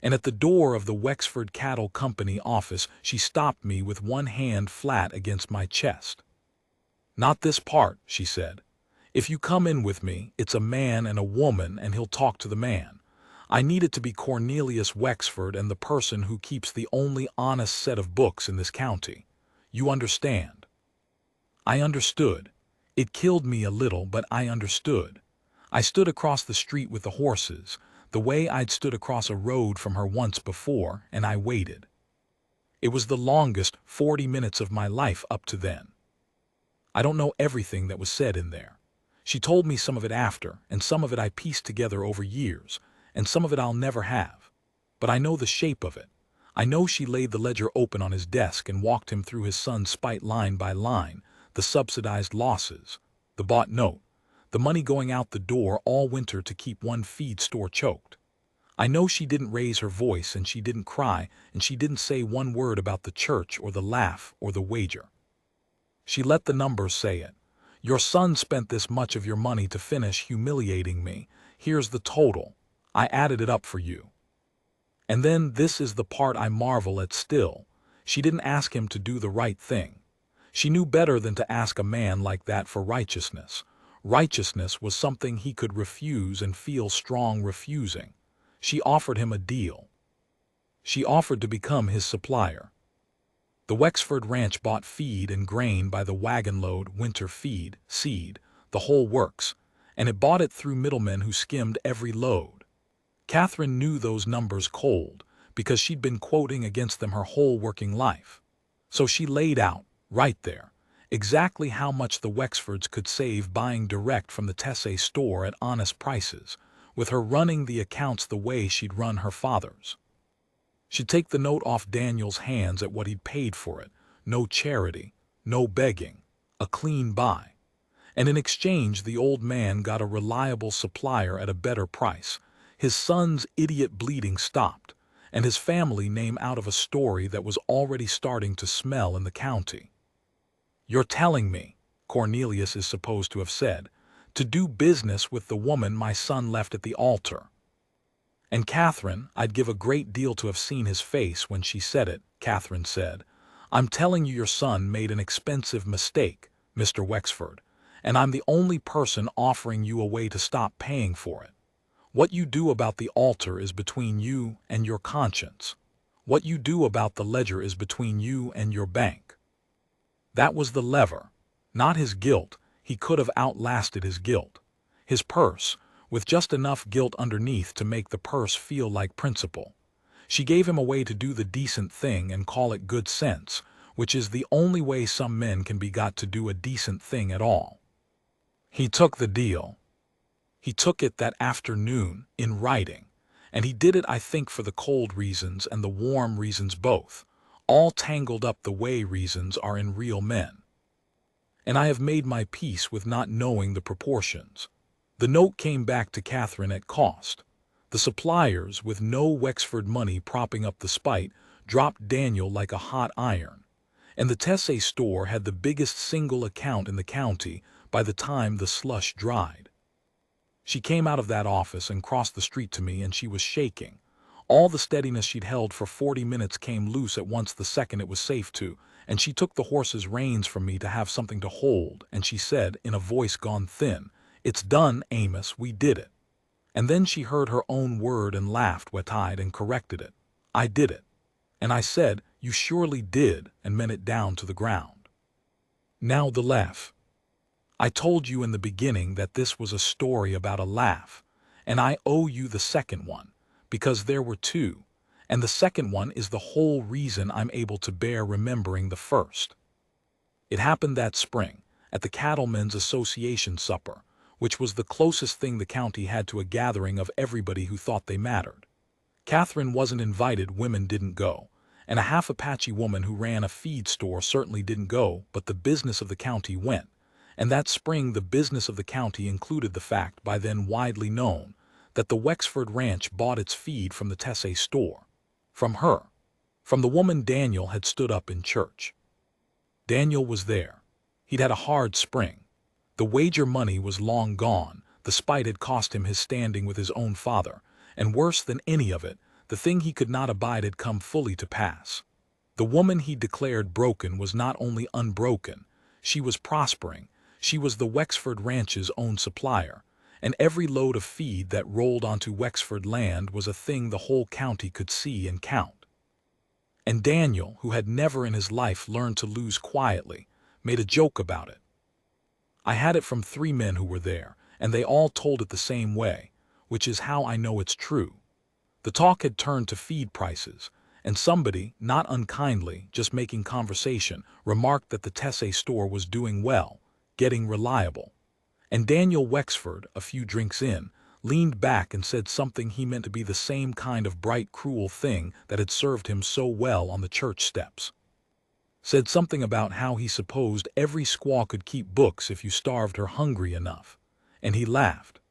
And at the door of the Wexford Cattle Company office she stopped me with one hand flat against my chest. "Not this part," she said. "If you come in with me, it's a man and a woman, and he'll talk to the man. I need it to be Cornelius Wexford and the person who keeps the only honest set of books in this county. You understand?" I understood. It killed me a little, but I understood. I stood across the street with the horses, the way I'd stood across a road from her once before, and I waited. It was the longest 40 minutes of my life up to then. I don't know everything that was said in there. She told me some of it after, and some of it I pieced together over years, and some of it I'll never have. But I know the shape of it. I know she laid the ledger open on his desk and walked him through his son's spite line by line, the subsidized losses, the bought note, the money going out the door all winter to keep one feed store choked. I know she didn't raise her voice, and she didn't cry, and she didn't say one word about the church or the laugh or the wager. She let the numbers say it. Your son spent this much of your money to finish humiliating me. Here's the total. I added it up for you. And then this is the part I marvel at still. She didn't ask him to do the right thing. She knew better than to ask a man like that for righteousness. Righteousness was something he could refuse and feel strong refusing. She offered him a deal. She offered to become his supplier. The Wexford ranch bought feed and grain by the wagon load, winter feed, seed, the whole works, and it bought it through middlemen who skimmed every load. Catherine knew those numbers cold because she'd been quoting against them her whole working life. So she laid out, right there, exactly how much the Wexfords could save buying direct from the Tessay store at honest prices, with her running the accounts the way she'd run her father's. She'd take the note off Daniel's hands at what he'd paid for it, no charity, no begging, a clean buy. And in exchange the old man got a reliable supplier at a better price. His son's idiot bleeding stopped, and his family name out of a story that was already starting to smell in the county. "You're telling me," Cornelius is supposed to have said, "to do business with the woman my son left at the altar." And Catherine, I'd give a great deal to have seen his face when she said it, Catherine said, "I'm telling you your son made an expensive mistake, Mr. Wexford, and I'm the only person offering you a way to stop paying for it. What you do about the altar is between you and your conscience. What you do about the ledger is between you and your bank." That was the lever, not his guilt. He could have outlasted his guilt. His purse, with just enough guilt underneath to make the purse feel like principle. She gave him a way to do the decent thing and call it good sense, which is the only way some men can be got to do a decent thing at all. He took the deal. He took it that afternoon, in writing, and he did it, I think, for the cold reasons and the warm reasons both, all tangled up the way reasons are in real men. And I have made my peace with not knowing the proportions. The note came back to Catherine at cost. The suppliers, with no Wexford money propping up the spite, dropped Daniel like a hot iron. And the Tessay store had the biggest single account in the county by the time the slush dried. She came out of that office and crossed the street to me, and she was shaking. All the steadiness she'd held for 40 minutes came loose at once the second it was safe to, and she took the horse's reins from me to have something to hold, and she said, in a voice gone thin, "It's done, Amos, we did it." And then she heard her own word and laughed wet-eyed and corrected it. "I did it." And I said, "You surely did," and meant it down to the ground. Now the laugh. I told you in the beginning that this was a story about a laugh, and I owe you the second one, because there were two, and the second one is the whole reason I'm able to bear remembering the first. It happened that spring, at the Cattlemen's Association supper, which was the closest thing the county had to a gathering of everybody who thought they mattered. Catherine wasn't invited, women didn't go, and a half Apache woman who ran a feed store certainly didn't go, but the business of the county went. And that spring the business of the county included the fact, by then widely known, that the Wexford ranch bought its feed from the Tessay store. From her. From the woman Daniel had stood up in church. Daniel was there. He'd had a hard spring. The wager money was long gone, the spite had cost him his standing with his own father, and worse than any of it, the thing he could not abide had come fully to pass. The woman he declared broken was not only unbroken, she was prospering. She was the Wexford ranch's own supplier, and every load of feed that rolled onto Wexford land was a thing the whole county could see and count. And Daniel, who had never in his life learned to lose quietly, made a joke about it. I had it from 3 men who were there, and they all told it the same way, which is how I know it's true. The talk had turned to feed prices, and somebody, not unkindly, just making conversation, remarked that the Tessay store was doing well, getting reliable. And Daniel Wexford, a few drinks in, leaned back and said something he meant to be the same kind of bright, cruel thing that had served him so well on the church steps. Said something about how he supposed every squaw could keep books if you starved her hungry enough. And he laughed.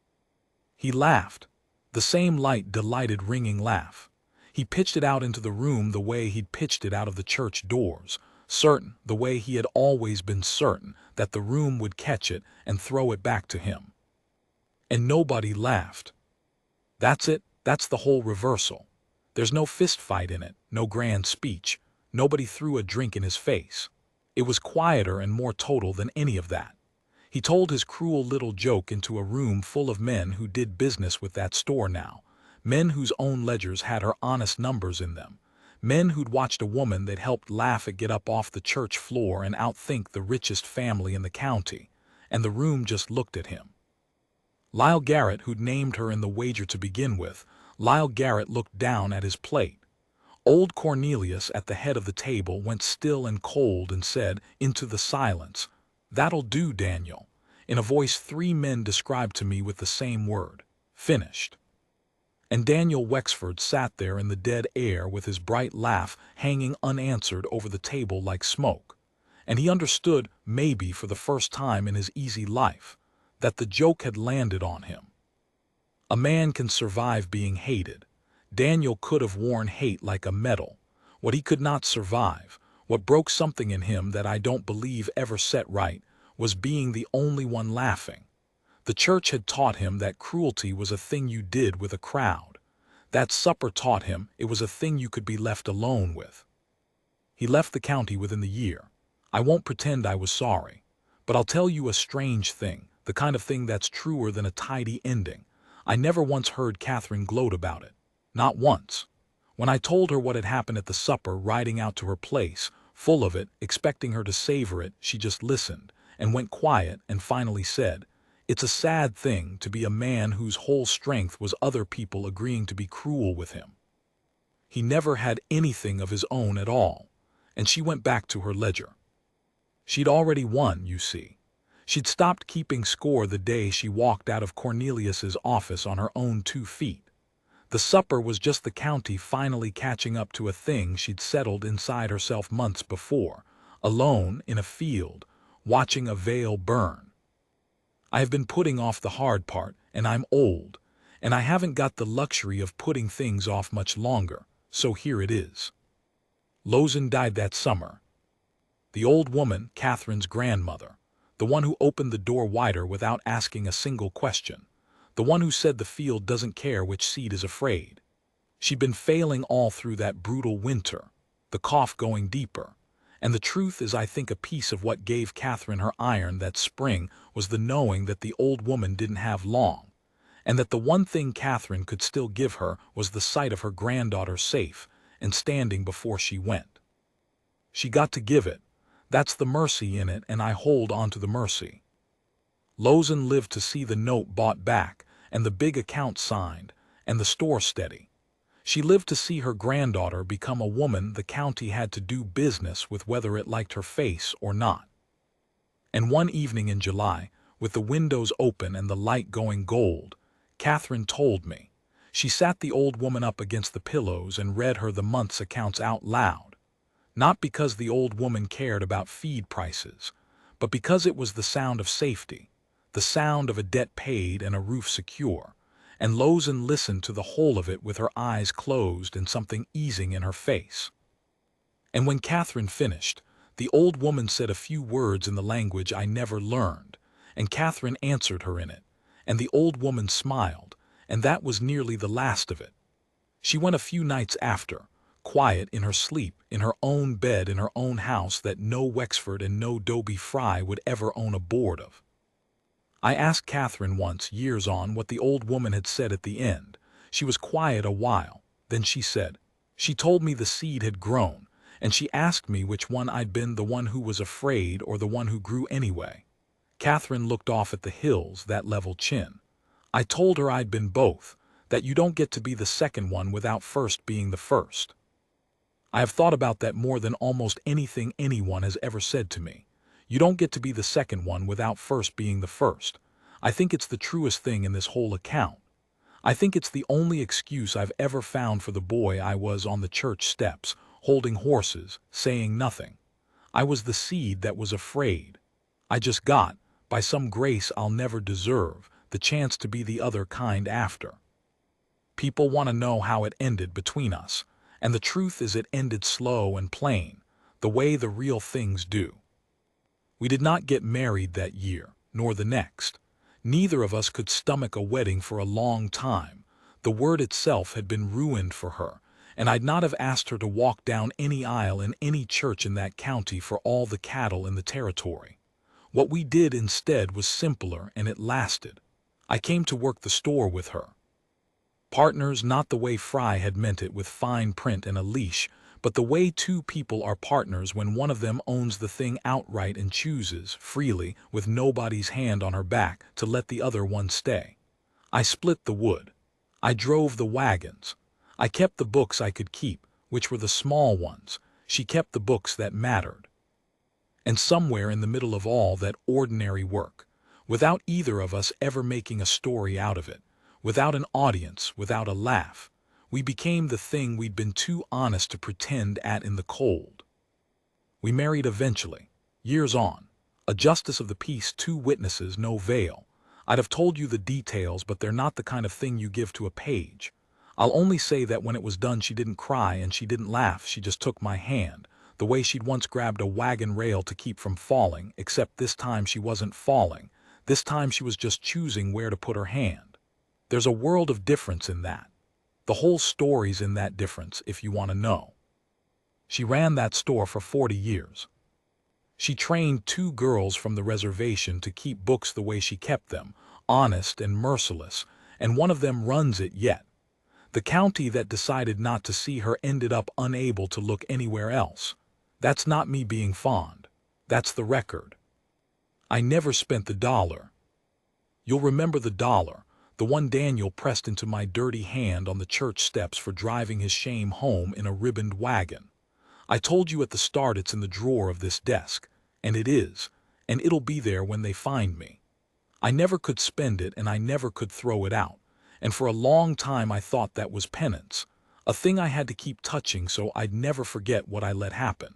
He laughed. The same light, delighted, ringing laugh. He pitched it out into the room the way he'd pitched it out of the church doors, certain, the way he had always been certain, that the room would catch it and throw it back to him. And nobody laughed. That's it, that's the whole reversal. There's no fist fight in it, no grand speech. Nobody threw a drink in his face. It was quieter and more total than any of that. He told his cruel little joke into a room full of men who did business with that store now, men whose own ledgers had her honest numbers in them, men who'd watched a woman they'd helped laugh at get up off the church floor and outthink the richest family in the county, and the room just looked at him. Lyle Garrett, who'd named her in the wager to begin with, Lyle Garrett looked down at his plate. Old Cornelius at the head of the table went still and cold and said, into the silence, "That'll do, Daniel," in a voice 3 men described to me with the same word, "Finished." And Daniel Wexford sat there in the dead air with his bright laugh hanging unanswered over the table like smoke. And he understood, maybe for the first time in his easy life, that the joke had landed on him. A man can survive being hated. Daniel could have worn hate like a medal. What he could not survive, what broke something in him that I don't believe ever set right, was being the only one laughing. The church had taught him that cruelty was a thing you did with a crowd. That supper taught him it was a thing you could be left alone with. He left the county within the year. I won't pretend I was sorry. But I'll tell you a strange thing, the kind of thing that's truer than a tidy ending. I never once heard Catherine gloat about it. Not once. When I told her what had happened at the supper, riding out to her place, full of it, expecting her to savor it, she just listened, and went quiet, and finally said, "It's a sad thing to be a man whose whole strength was other people agreeing to be cruel with him." He never had anything of his own at all, and she went back to her ledger. She'd already won, you see. She'd stopped keeping score the day she walked out of Cornelius's office on her own 2 feet. The supper was just the county finally catching up to a thing she'd settled inside herself months before, alone in a field, watching a veil burn. I have been putting off the hard part, and I'm old, and I haven't got the luxury of putting things off much longer, so here it is. Lozan died that summer. The old woman, Catherine's grandmother, the one who opened the door wider without asking a single question, the one who said the field doesn't care which seed is afraid. She'd been failing all through that brutal winter, the cough going deeper, and the truth is I think a piece of what gave Catherine her iron that spring was the knowing that the old woman didn't have long, and that the one thing Catherine could still give her was the sight of her granddaughter safe and standing before she went. She got to give it. That's the mercy in it, and I hold on to the mercy. Lozan lived to see the note bought back, and the big account signed, and the store steady. She lived to see her granddaughter become a woman the county had to do business with whether it liked her face or not. And one evening in July, with the windows open and the light going gold, Catherine told me. She sat the old woman up against the pillows and read her the month's accounts out loud. Not because the old woman cared about feed prices, but because it was the sound of safety, the sound of a debt paid and a roof secure, and Lozan listened to the whole of it with her eyes closed and something easing in her face. And when Catherine finished, the old woman said a few words in the language I never learned, and Catherine answered her in it, and the old woman smiled, and that was nearly the last of it. She went a few nights after, quiet in her sleep, in her own bed in her own house that no Wexford and no Dobie Fry would ever own a board of. I asked Catherine once, years on, what the old woman had said at the end. She was quiet a while, then she said, she told me the seed had grown, and she asked me which one I'd been, the one who was afraid or the one who grew anyway. Catherine looked off at the hills, that level chin. I told her I'd been both, that you don't get to be the second one without first being the first. I have thought about that more than almost anything anyone has ever said to me. You don't get to be the second one without first being the first. I think it's the truest thing in this whole account. I think it's the only excuse I've ever found for the boy I was on the church steps, holding horses, saying nothing. I was the seed that was afraid. I just got, by some grace I'll never deserve, the chance to be the other kind after. People want to know how it ended between us, and the truth is it ended slow and plain. the way the real things do. We did not get married that year, nor the next. Neither of us could stomach a wedding for a long time. The word itself had been ruined for her, and I'd not have asked her to walk down any aisle in any church in that county for all the cattle in the territory. What we did instead was simpler, and it lasted. I came to work the store with her. Partners, not the way Fry had meant it with fine print and a leash, but the way two people are partners when one of them owns the thing outright and chooses, freely, with nobody's hand on her back, to let the other one stay. I split the wood. I drove the wagons. I kept the books I could keep, which were the small ones. She kept the books that mattered. And somewhere in the middle of all that ordinary work, without either of us ever making a story out of it, without an audience, without a laugh, we became the thing we'd been too honest to pretend at in the cold. We married eventually, years on. A justice of the peace, 2 witnesses, no veil. I'd have told you the details, but they're not the kind of thing you give to a page. I'll only say that when it was done, she didn't cry and she didn't laugh. She just took my hand, the way she'd once grabbed a wagon rail to keep from falling, except this time she wasn't falling. This time she was just choosing where to put her hand. There's a world of difference in that. The whole story's in that difference, if you want to know. She ran that store for 40 years. She trained 2 girls from the reservation to keep books the way she kept them, honest and merciless, and one of them runs it yet. The county that decided not to see her ended up unable to look anywhere else. That's not me being fond. That's the record. I never spent the dollar. You'll remember the dollar, the one Daniel pressed into my dirty hand on the church steps for driving his shame home in a ribboned wagon. I told you at the start it's in the drawer of this desk, and it is, and it'll be there when they find me. I never could spend it, and I never could throw it out, and for a long time I thought that was penance, a thing I had to keep touching so I'd never forget what I let happen.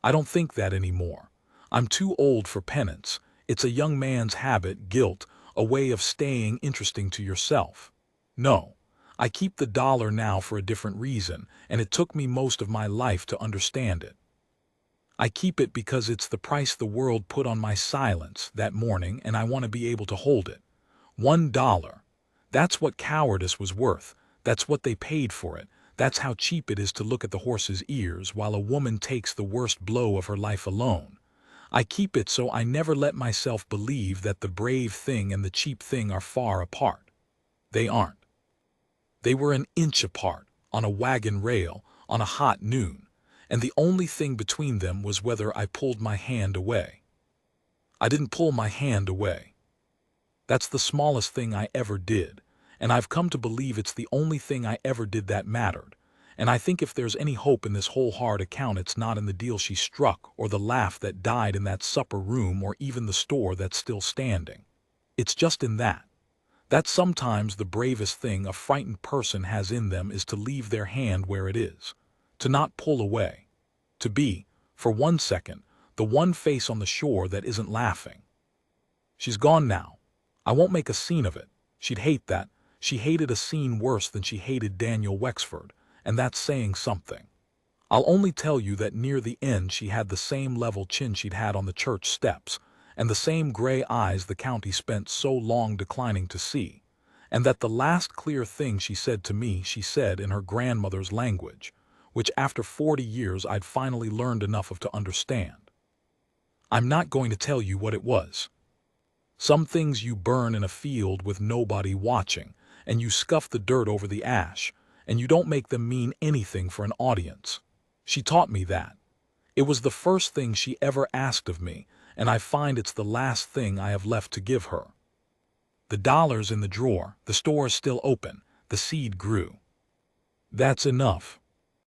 I don't think that anymore. I'm too old for penance. It's a young man's habit, guilt, a way of staying interesting to yourself. No, I keep the dollar now for a different reason, and it took me most of my life to understand it. I keep it because it's the price the world put on my silence that morning, and I want to be able to hold it. $1. That's what cowardice was worth. That's what they paid for it. That's how cheap it is to look at the horse's ears while a woman takes the worst blow of her life alone. I keep it so I never let myself believe that the brave thing and the cheap thing are far apart. They aren't. They were an inch apart, on a wagon rail, on a hot noon, and the only thing between them was whether I pulled my hand away. I didn't pull my hand away. That's the smallest thing I ever did, and I've come to believe it's the only thing I ever did that mattered. And I think if there's any hope in this whole hard account, it's not in the deal she struck, or the laugh that died in that supper room, or even the store that's still standing. It's just in that sometimes the bravest thing a frightened person has in them is to leave their hand where it is, to not pull away, to be, for 1 second, the one face on the shore that isn't laughing. She's gone now. I won't make a scene of it. She'd hate that. She hated a scene worse than she hated Daniel Wexford, and that's saying something. I'll only tell you that near the end she had the same level chin she'd had on the church steps, and the same gray eyes the county spent so long declining to see, and that the last clear thing she said to me she said in her grandmother's language, which after 40 years I'd finally learned enough of to understand. I'm not going to tell you what it was. Some things you burn in a field with nobody watching, and you scuff the dirt over the ash, and you don't make them mean anything for an audience. She taught me that. It was the first thing she ever asked of me, and I find it's the last thing I have left to give her. The dollar's in the drawer, the store is still open, the seed grew. That's enough.